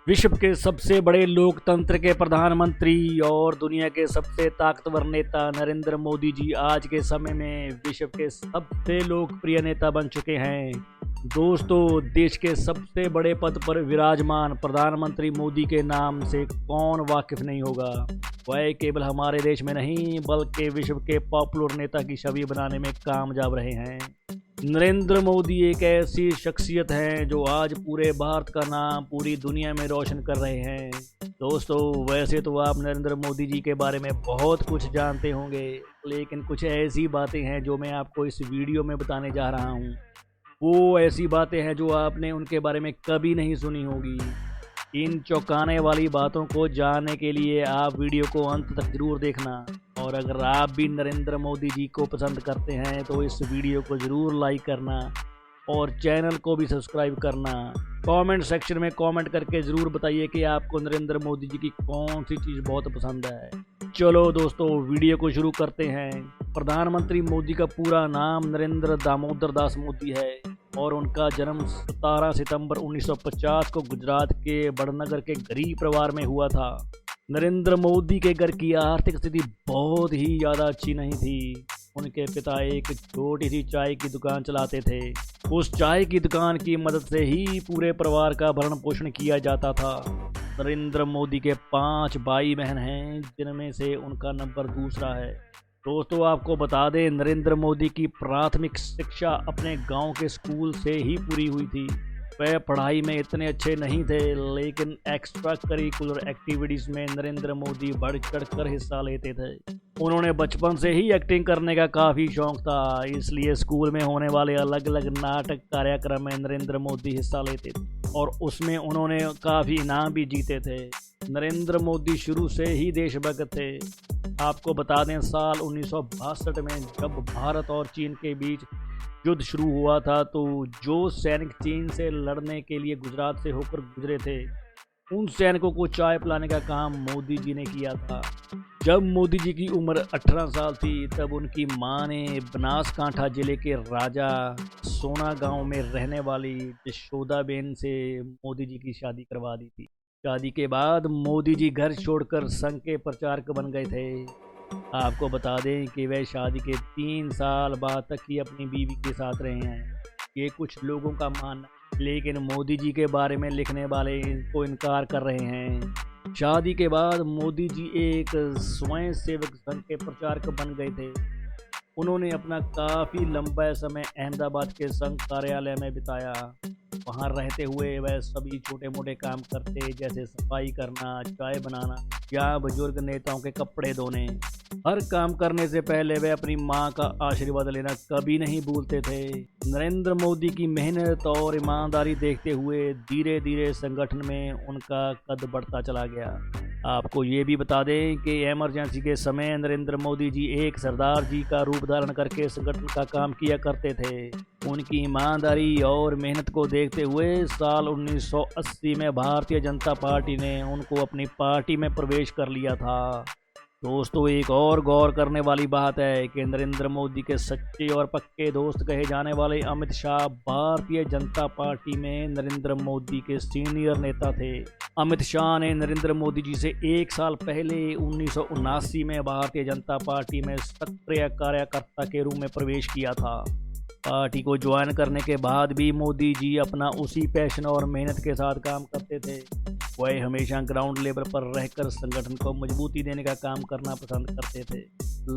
विश्व के सबसे बड़े लोकतंत्र के प्रधानमंत्री और दुनिया के सबसे ताकतवर नेता नरेंद्र मोदी जी आज के समय में विश्व के सबसे लोकप्रिय नेता बन चुके हैं। दोस्तों, देश के सबसे बड़े पद पर विराजमान प्रधानमंत्री मोदी के नाम से कौन वाकिफ नहीं होगा। वह केवल हमारे देश में नहीं बल्कि विश्व के पॉपुलर नेता की छवि बनाने में कामयाब रहे हैं। नरेंद्र मोदी एक ऐसी शख्सियत हैं जो आज पूरे भारत का नाम पूरी दुनिया में रोशन कर रहे हैं। दोस्तों, वैसे तो आप नरेंद्र मोदी जी के बारे में बहुत कुछ जानते होंगे, लेकिन कुछ ऐसी बातें हैं जो मैं आपको इस वीडियो में बताने जा रहा हूं। वो ऐसी बातें हैं जो आपने उनके बारे में कभी नहीं सुनी होगी। इन चौंकाने वाली बातों को जानने के लिए आप वीडियो को अंत तक जरूर देखना। और अगर आप भी नरेंद्र मोदी जी को पसंद करते हैं तो इस वीडियो को ज़रूर लाइक करना और चैनल को भी सब्सक्राइब करना। कमेंट सेक्शन में कमेंट करके ज़रूर बताइए कि आपको नरेंद्र मोदी जी की कौन सी चीज़ बहुत पसंद है। चलो दोस्तों, वीडियो को शुरू करते हैं। प्रधानमंत्री मोदी का पूरा नाम नरेंद्र दामोदर दास मोदी है और उनका जन्म 17 सितंबर 1950 को गुजरात के बड़नगर के गरीब परिवार में हुआ था। नरेंद्र मोदी के घर की आर्थिक स्थिति बहुत ही ज़्यादा अच्छी नहीं थी। उनके पिता एक छोटी सी चाय की दुकान चलाते थे। उस चाय की दुकान की मदद से ही पूरे परिवार का भरण पोषण किया जाता था। नरेंद्र मोदी के 5 भाई बहन हैं, जिनमें से उनका नंबर दूसरा है। दोस्तों, आपको बता दें, नरेंद्र मोदी की प्राथमिक शिक्षा अपने गांव के स्कूल से ही पूरी हुई थी। वह पढ़ाई में इतने अच्छे नहीं थे, लेकिन एक्स्ट्रा करिकुलर एक्टिविटीज़ में नरेंद्र मोदी बढ़ चढ़ कर हिस्सा लेते थे। उन्होंने बचपन से ही एक्टिंग करने का काफ़ी शौक था, इसलिए स्कूल में होने वाले अलग अलग नाटक कार्यक्रम में नरेंद्र मोदी हिस्सा लेते थे और उसमें उन्होंने काफ़ी इनाम भी जीते थे। नरेंद्र मोदी शुरू से ही देशभक्त थे। आपको बता दें, साल 1962 में जब भारत और चीन के बीच युद्ध शुरू हुआ था, तो जो सैनिक चीन से लड़ने के लिए गुजरात से होकर गुजरे थे, उन सैनिकों को चाय पिलाने का काम मोदी जी ने किया था। जब मोदी जी की उम्र 18 साल थी, तब उनकी मां ने बनासकांठा जिले के राजा सोना गांव में रहने वाली यशोदाबेन से मोदी जी की शादी करवा दी थी। शादी के बाद मोदी जी घर छोड़कर संघ के प्रचारक बन गए थे। आपको बता दें कि वह शादी के 3 साल बाद तक ही अपनी बीवी के साथ रहे हैं। ये कुछ लोगों का मानना, लेकिन मोदी जी के बारे में लिखने वाले इसको इनकार कर रहे हैं। शादी के बाद मोदी जी एक स्वयं सेवक संघ के प्रचारक बन गए थे। उन्होंने अपना काफ़ी लंबा समय अहमदाबाद के संघ कार्यालय में बिताया। वहाँ रहते हुए वह सभी छोटे मोटे काम करते, जैसे सफाई करना, चाय बनाना या बुजुर्ग नेताओं के कपड़े धोने। हर काम करने से पहले वे अपनी मां का आशीर्वाद लेना कभी नहीं भूलते थे। नरेंद्र मोदी की मेहनत और ईमानदारी देखते हुए धीरे धीरे संगठन में उनका कद बढ़ता चला गया। आपको ये भी बता दें कि इमरजेंसी के समय नरेंद्र मोदी जी एक सरदार जी का रूप धारण करके संगठन का काम किया करते थे। उनकी ईमानदारी और मेहनत को देखते हुए साल 1980 में भारतीय जनता पार्टी ने उनको अपनी पार्टी में प्रवेश कर लिया था। दोस्तों, एक और गौर करने वाली बात है कि नरेंद्र मोदी के सच्चे और पक्के दोस्त कहे जाने वाले अमित शाह भारतीय जनता पार्टी में नरेंद्र मोदी के सीनियर नेता थे। अमित शाह ने नरेंद्र मोदी जी से 1 साल पहले 1979 में भारतीय जनता पार्टी में सक्रिय कार्यकर्ता के रूप में प्रवेश किया था। पार्टी को ज्वाइन करने के बाद भी मोदी जी अपना उसी पैशन और मेहनत के साथ काम करते थे। वह हमेशा ग्राउंड लेवल पर रहकर संगठन को मजबूती देने का काम करना पसंद करते थे।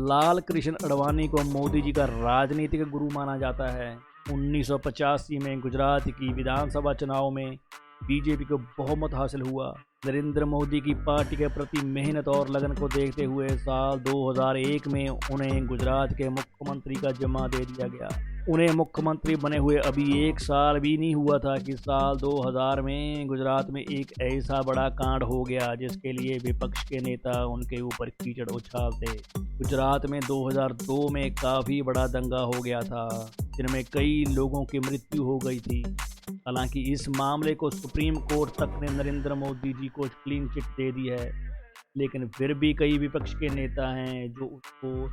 लाल कृष्ण आडवाणी को मोदी जी का राजनीतिक गुरु माना जाता है। 1985 में गुजरात की विधानसभा चुनाव में बीजेपी को बहुमत हासिल हुआ। नरेंद्र मोदी की पार्टी के प्रति मेहनत और लगन को देखते हुए साल 2001 में उन्हें गुजरात के मुख्यमंत्री का जिम्मा दे दिया गया। उन्हें मुख्यमंत्री बने हुए अभी 1 साल भी नहीं हुआ था कि साल 2000 में गुजरात में एक ऐसा बड़ा कांड हो गया जिसके लिए विपक्ष के नेता उनके ऊपर कीचड़ उछालते। गुजरात में 2002 में काफ़ी बड़ा दंगा हो गया था, जिनमें कई लोगों की मृत्यु हो गई थी। हालांकि इस मामले को सुप्रीम कोर्ट तक ने नरेंद्र मोदी जी को क्लीन चिट दे दी है, लेकिन फिर भी कई विपक्ष के नेता हैं जो उसको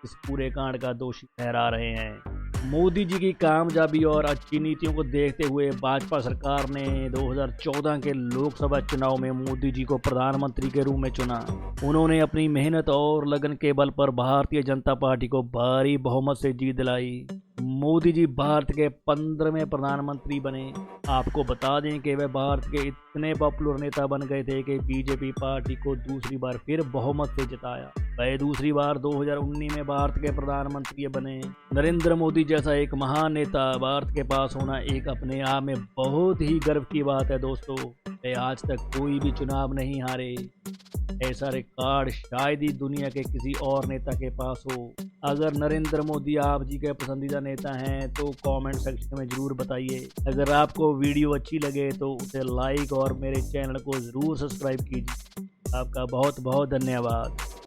इस पूरे कांड का दोषी ठहरा रहे हैं। मोदी जी की कामयाबी और अच्छी नीतियों को देखते हुए भाजपा सरकार ने 2014 के लोकसभा चुनाव में मोदी जी को प्रधानमंत्री के रूप में चुना। उन्होंने अपनी मेहनत और लगन के बल पर भारतीय जनता पार्टी को भारी बहुमत से जीत दिलाई। मोदी जी भारत के 15वें प्रधानमंत्री बने। आपको बता दें कि वे भारत के इतने पॉपुलर नेता बन गए थे कि बीजेपी पार्टी को दूसरी बार फिर बहुमत से जिताया। वह दूसरी बार 2019 में भारत के प्रधानमंत्री बने। नरेंद्र मोदी जैसा एक महान नेता भारत के पास होना एक अपने आप में बहुत ही गर्व की बात है दोस्तों। वे आज तक कोई भी चुनाव नहीं हारे। ऐसा रिकॉर्ड शायद ही दुनिया के किसी और नेता के पास हो। अगर नरेंद्र मोदी आप जी के पसंदीदा नेता हैं तो कमेंट सेक्शन में ज़रूर बताइए। अगर आपको वीडियो अच्छी लगे तो उसे लाइक और मेरे चैनल को ज़रूर सब्सक्राइब कीजिए। आपका बहुत बहुत धन्यवाद।